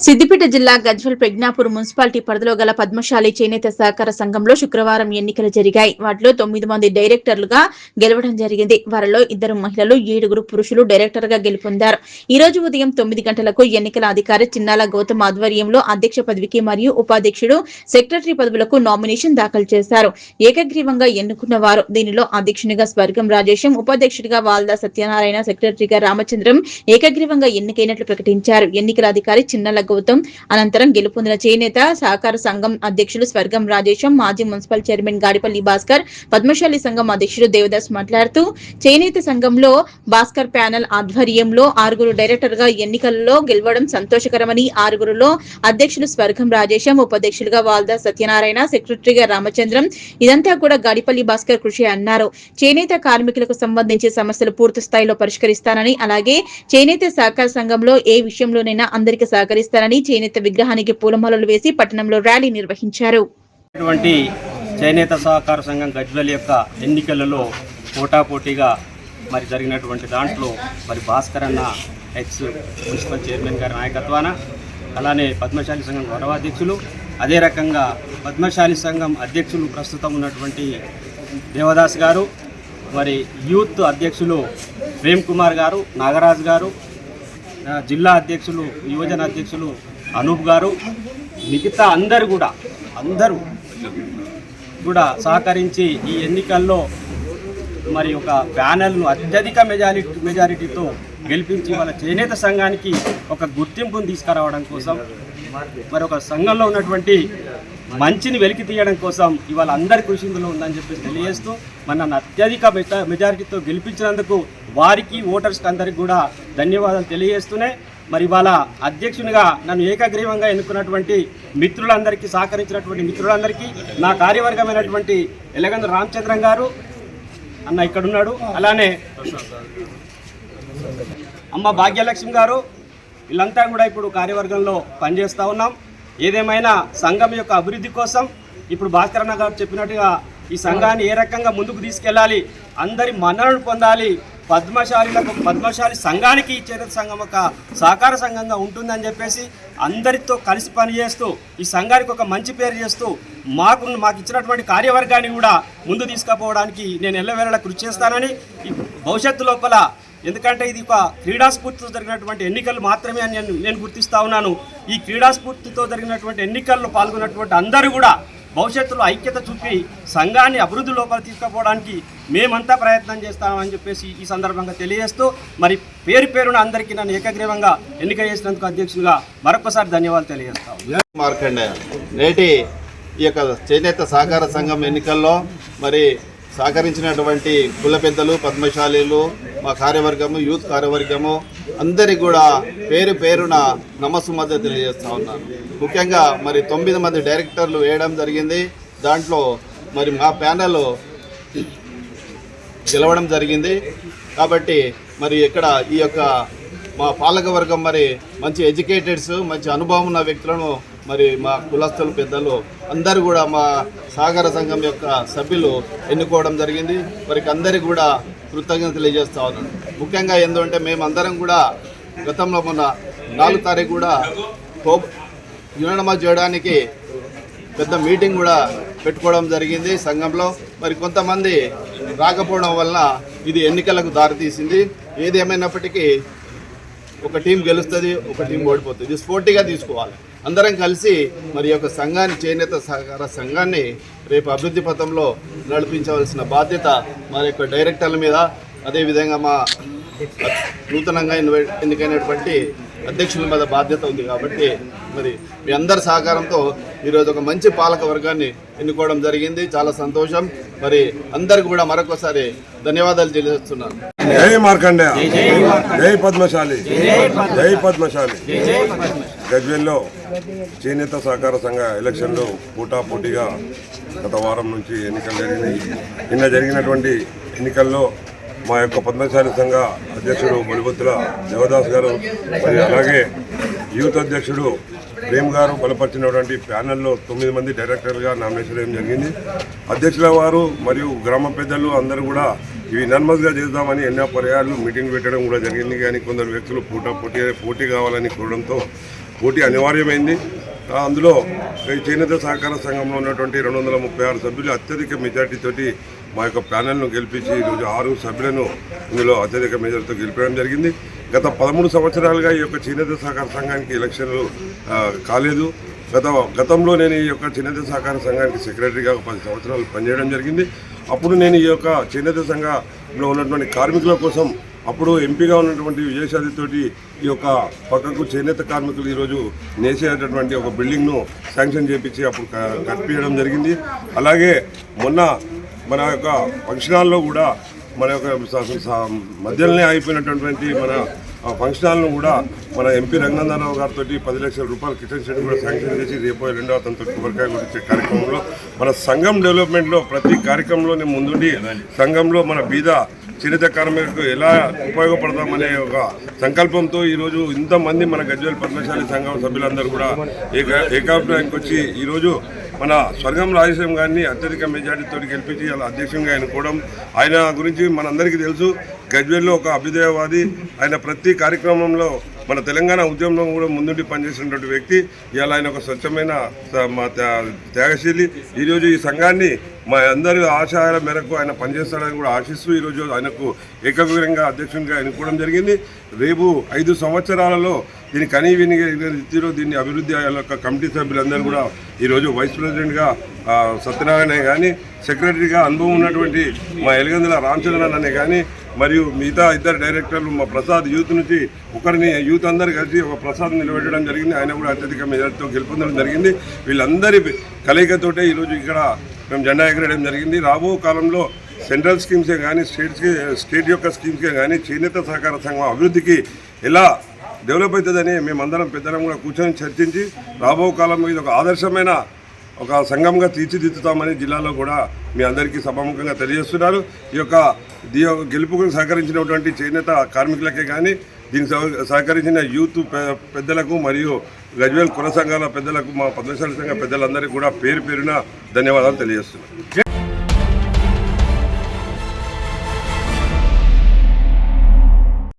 సిద్దిపేట జిల్లా గజ్వెల్ ప్రజ్ఞాపూర్ మున్సిపాలిటీ పరిధిలో గల పద్మశాలి చేనేత సహకార సంఘంలో శుక్రవారం ఎన్నికలు జరిగాయి. వాటిలో 9 మంది డైరెక్టర్లుగా గెలవడం జరిగింది. వారిలో 2 మహిళలు, 7 పురుషులు డైరెక్టర్ గా గెలుపొందారు. ఈ రోజు ఉదయం 9 గంటలకు ఎన్నికల అధికారి చిన్నాల గౌతమ్ ఆధ్వర్యంలో అధ్యక్ష పదవికి మరియు ఉపాధ్యక్షుడు, సెక్రటరీ పదవులకు నామినేషన్ దాఖలు చేశారు. ఏకగ్రీవంగా ఎన్నుకున్న వారు దీనిలో అధ్యక్షునిగా స్వర్గం రాజేశం, ఉపాధ్యక్షుడిగా వాల్దా సత్యనారాయణ, సెక్రటరీగా రామచంద్రం ఏకగ్రీవంగా ఎన్నికైనట్లు ప్రకటించారు. ఎన్నికల అధికారి చిన్నాల గౌతమ్ అనంతరం గెలుపొందిన చేనేత సహకార సంఘం అధ్యక్షులు స్వర్గం రాజేశం, మాజీ మున్సిపల్ చైర్మన్ గాడిపల్లి భాస్కర్, పద్మశాలి సంఘం అధ్యక్షుడు దేవదాస్ మాట్లాడుతూ చేనేత సంఘంలో భాస్కర్ ప్యానెల్ ఆధ్వర్యంలో 6 డైరెక్టర్ గా ఎన్నికల్లో గెలవడం సంతోషకరమని, 6లో అధ్యక్షులు స్వర్గం రాజేశం, ఉపాధ్యక్షులుగా వాల్దా సత్యనారాయణ, సెక్రటరీగా రామచంద్రం, ఇదంతా కూడా గాడిపల్లి భాస్కర్ కృషి అన్నారు. చేనేత కార్మికులకు సంబంధించి సమస్యలు పూర్తి స్థాయిలో పరిష్కరిస్తానని, అలాగే చేనేత సహకార సంఘంలో ఏ విషయంలోనైనా అందరికీ సహకరిస్తానని చేనేత విగ్రహానికి పూలమాలలు వేసి పట్టణంలో ర్యాలీ నిర్వహించారు. చేనేత సహకార సంఘం గజ్వెల్ యొక్క ఎన్నికలలో పోటాపోటీగా మరి జరిగినటువంటి దాంట్లో మరి భాస్కర్ అన్న ఎక్స్ మున్సిపల్ చైర్మన్ గారి నాయకత్వాన, అలానే పద్మశాలి సంఘం గౌరవాధ్యక్షులు, అదే రకంగా పద్మశాలి సంఘం అధ్యక్షులు ప్రస్తుతం ఉన్నటువంటి దేవదాస్ గారు, మరి యూత్ అధ్యక్షులు ప్రేమ్ కుమార్ గారు, నాగరాజ్ గారు, జిల్లా అధ్యక్షులు, యువజన అధ్యక్షులు అనూప్ గారు, మిగతా అందరూ కూడా సహకరించి ఈ ఎన్నికల్లో మరి ఒక ప్యానెల్ను అత్యధిక మెజారిటీతో గెలిపించి వాళ్ళ చేనేత సంఘానికి ఒక గుర్తింపును తీసుకురావడం కోసం, మరి ఒక సంఘంలో ఉన్నటువంటి మంచిని వెలికి తీయడం కోసం ఇవాళ అందరి కృషి ఇందులో ఉందని చెప్పేసి తెలియజేస్తూ నన్ను అత్యధిక మెజారిటీతో గెలిపించినందుకు వారికి, ఓటర్స్కి అందరికి కూడా ధన్యవాదాలు తెలియజేస్తూనే మరి ఇవాళ అధ్యక్షునిగా నన్ను ఏకగ్రీవంగా ఎన్నుకున్నటువంటి మిత్రులందరికీ, సహకరించినటువంటి మిత్రులందరికీ, నా కార్యవర్గమైనటువంటి ఎలగంద రామచంద్రం గారు అన్న ఇక్కడ ఉన్నాడు, అలానే అమ్మ భాగ్యలక్ష్మి గారు, వీళ్ళంతా కూడా ఇప్పుడు కార్యవర్గంలో పనిచేస్తూ ఉన్నాం. ఏదేమైనా సంఘం యొక్క అభివృద్ధి కోసం ఇప్పుడు భాస్కర్ అన్న గారు చెప్పినట్టుగా ఈ సంఘాన్ని ఏ రకంగా ముందుకు తీసుకెళ్ళాలి, అందరి మన్ననలు పొందాలి, పద్మశాలి సంఘానికి చేనేత సంఘం ఒక సహకార సంఘంగా ఉంటుందని చెప్పేసి అందరితో కలిసి పనిచేస్తూ ఈ సంఘానికి ఒక మంచి పేరు చేస్తూ మాకు ఇచ్చినటువంటి కార్యవర్గాన్ని కూడా ముందు తీసుకుపోవడానికి నేను ఎల్లవేళలా కృషి చేస్తానని, ఈ భవిష్యత్తు లోపల, ఎందుకంటే ఇది ఒక క్రీడాస్ఫూర్తితో జరిగినటువంటి ఎన్నికలు మాత్రమే అని నేను గుర్తిస్తూ ఉన్నాను. ఈ క్రీడాస్ఫూర్తితో జరిగినటువంటి ఎన్నికల్లో పాల్గొన్నటువంటి అందరూ కూడా భవిష్యత్తులో ఐక్యత చూపి సంఘాన్ని అభివృద్ధి లోపల తీసుకుపోవడానికి మేమంతా ప్రయత్నం చేస్తామని చెప్పేసి ఈ సందర్భంగా తెలియజేస్తూ మరి పేరున అందరికీ నన్ను ఏకగ్రీవంగా ఎన్నిక చేసినందుకు అధ్యక్షులుగా మరొకసారి ధన్యవాదాలు తెలియజేస్తాం. మార్కండేయ నేటి ఈ యొక్క చేనేత సహకార సంఘం ఎన్నికల్లో మరి సహకరించినటువంటి కుల పెద్దలు, పద్మశాలీలు, మా కార్యవర్గము, యూత్ కార్యవర్గము అందరికీ కూడా పేరున నమస్సుమధ్య తెలియజేస్తూ ఉన్నాను. ముఖ్యంగా మరి 9 మంది డైరెక్టర్లు వేయడం జరిగింది. దాంట్లో మరి మా ప్యానెల్ గెలవడం జరిగింది. కాబట్టి మరి ఇక్కడ ఈ యొక్క మా పాలకవర్గం మరి మంచి ఎడ్యుకేటెడ్స్, మంచి అనుభవం ఉన్న వ్యక్తులను మరి మా కులస్తులు, పెద్దలు అందరూ కూడా మా సహకార సంఘం యొక్క సభ్యులు ఎన్నుకోవడం జరిగింది. వారికి అందరికీ కూడా కృతజ్ఞతలు తెలియజేస్తూ ఉన్నాను. ముఖ్యంగా ఏంటంటే మేమందరం కూడా గతంలో మొన్న 4 తారీఖు కూడా యునమా చేయడానికి పెద్ద మీటింగ్ కూడా పెట్టుకోవడం జరిగింది సంఘంలో. మరి కొంతమంది రాకపోవడం వలన ఇది ఎన్నికలకు దారితీసింది. ఏది ఏమైనప్పటికీ ఒక టీం గెలుస్తుంది, ఒక టీం ఓడిపోతుంది. ఇది స్పోర్టీగా తీసుకోవాలి. అందరం కలిసి మరి యొక్క సంఘాన్ని, చేనేత సహకార సంఘాన్ని రేపు అభివృద్ధి పథంలో నడిపించవలసిన బాధ్యత మరి యొక్క డైరెక్టర్ల మీద, అదేవిధంగా మా నూతనంగా ఎన్నికైనటువంటి అధ్యక్షుల మీద బాధ్యత ఉంది. కాబట్టి మరి మీ అందరి సహకారంతో ఈరోజు ఒక మంచి పాలక వర్గాన్ని ఎన్నుకోవడం జరిగింది. చాలా సంతోషం. మరి అందరికి కూడా మరొకసారి ధన్యవాదాలు తెలియజేస్తున్నాను. జై మార్కండేయ, జై పద్మశాలి, జై పద్మశాలి. గజ్వెల్లో చేనేత సహకార సంఘ ఎలక్షన్లో పోటాపోటీగా గత వారం నుంచి ఎన్నికలు జరిగినాయి. నిన్న జరిగినటువంటి ఎన్నికల్లో మా యొక్క పద్మశాలి సంఘ అధ్యక్షుడు బలిబొత్తుల దేవదాస్ గారు, మరి అలాగే యూత్ అధ్యక్షుడు ప్రేమ్ గారు బలపరిచినటువంటి ప్యానెల్లో 9 మంది డైరెక్టర్గా నామినేషన్ చేయడం జరిగింది. అధ్యక్షుల వారు మరియు గ్రామ పెద్దలు అందరూ కూడా ఇవి నర్మస్గా చేద్దామని ఎన్నో పర్యాలు మీటింగ్ పెట్టడం కూడా జరిగింది. కానీ కొందరు వ్యక్తులు పోటీ కావాలని కోరడంతో పోటీ అనివార్యమైంది. అందులో ఈ చేనేత సహకార సంఘంలో ఉన్నటువంటి 236 సభ్యులు అత్యధిక మెజార్టీతోటి మా యొక్క ప్యానెల్ను గెలిపించి ఈరోజు 6 సభ్యులను ఇందులో అత్యధిక మెజార్టీతో గెలిపడం జరిగింది. గత 13 సంవత్సరాలుగా ఈ యొక్క చేనేత సహకార సంఘానికి ఎలక్షన్లు కాలేదు. గతంలో నేను ఈ యొక్క చేనేత సహకార సంఘానికి సెక్రటరీగా 10 సంవత్సరాలు పనిచేయడం జరిగింది. అప్పుడు నేను ఈ యొక్క చేనేత సంఘంలో ఉన్నటువంటి కార్మికుల కోసం అప్పుడు ఎంపీగా ఉన్నటువంటి విజయశాంతితోటి ఈ యొక్క పక్కకు చేనేత కార్మికులు ఈరోజు నేసేటటువంటి ఒక బిల్డింగ్ను శాంక్షన్ చేయించి అప్పుడు కట్టించడం జరిగింది. అలాగే మొన్న మన యొక్క ఫంక్షన్ హాల్లో కూడా మన యొక్క మధ్యలోనే అయిపోయినటువంటి మన ఫంక్షన్ హాల్ను కూడా మన ఎంపీ రఘునందనరావు గారితో 10 లక్షల రూపాయలు కిచెన్ షెడ్ కూడా శాంక్షన్ చేసి రేపు 2వ తనతో కొబ్బరికాయ కొట్టించే కార్యక్రమంలో మన సంఘం డెవలప్మెంట్లో ప్రతి కార్యక్రమంలోనే ముందుండి సంఘంలో మన బీద చేనేత కార్మికులకు ఎలా ఉపయోగపడతామనే ఒక సంకల్పంతో ఈరోజు ఇంతమంది మన గజ్వేల్ పద్మశాలి సంఘం సభ్యులందరూ కూడా ఏకాభిప్రాయానికి వచ్చి ఈరోజు మన స్వర్గం రాజేశం గారిని అత్యధిక మెజార్టీతో గెలిపించి అలా అధ్యక్షంగా ఎన్నుకోవడం. ఆయన గురించి మనందరికీ తెలుసు, గజ్వేల్లో ఒక అభ్యుదయవాది. ఆయన ప్రతి కార్యక్రమంలో మన తెలంగాణ ఉద్యమంలో కూడా ముందుండి పనిచేసినటువంటి వ్యక్తి. ఇవాళ ఆయన ఒక స్వచ్ఛమైన త్యాగశీలి. ఈరోజు ఈ సంఘాన్ని మా అందరి ఆశయాల మేరకు ఆయన పనిచేస్తాడని కూడా ఆశిస్తూ ఈరోజు ఆయనకు ఏకగ్రీవంగా అధ్యక్షునిగా ఎన్నుకోవడం జరిగింది. రేపు 5 సంవత్సరాలలో దీన్ని కనీవిని రీతిలో దీన్ని అభివృద్ధి యొక్క కమిటీ సభ్యులందరూ కూడా ఈరోజు వైస్ ప్రెసిడెంట్గా సత్యనారాయణ కానీ, సెక్రటరీగా అనుభవం ఉన్నటువంటి మా ఎలిగందుల రామచంద్రన్ అనే కానీ, మరియు మిగతా 2 డైరెక్టర్లు మా ప్రసాద్ యూత్ నుంచి ఒకరిని యూత్ అందరు కలిసి ఒక ప్రసాద్ నిలబెట్టడం జరిగింది. ఆయన కూడా అత్యధిక మెజార్టీతో గెలుపొందడం జరిగింది. వీళ్ళందరి కలయికతోటే ఈరోజు ఇక్కడ మేము జెండా ఎగరేయడం జరిగింది. రాబో కాలంలో సెంట్రల్ స్కీమ్సే కానీ స్టేట్ యొక్క స్కీమ్సే కానీ చేనేత సహకార సంఘం అభివృద్ధికి ఎలా డెవలప్ అవుతుందని మేమందరం పెద్దలం కూడా కూర్చొని చర్చించి రాబో కాలంలో ఇది ఒక ఆదర్శమైన ఒక సంఘంగా తీర్చిదిద్దుతామని జిల్లాలో కూడా మీ అందరికీ సభాముఖంగా తెలియజేస్తున్నారు. ఈ యొక్క గెలుపుకు సహకరించినటువంటి చేనేత కార్మికులకే కానీ దీనికి సహకరించిన యూత్ పెద్దలకు మరియు గజ్వేల్ కుల సంఘాల పెద్దలకు మా పద్మశాలి సంఘ పెద్దలందరికీ కూడా పేరు పేరున ధన్యవాదాలు తెలియజేస్తున్నాను.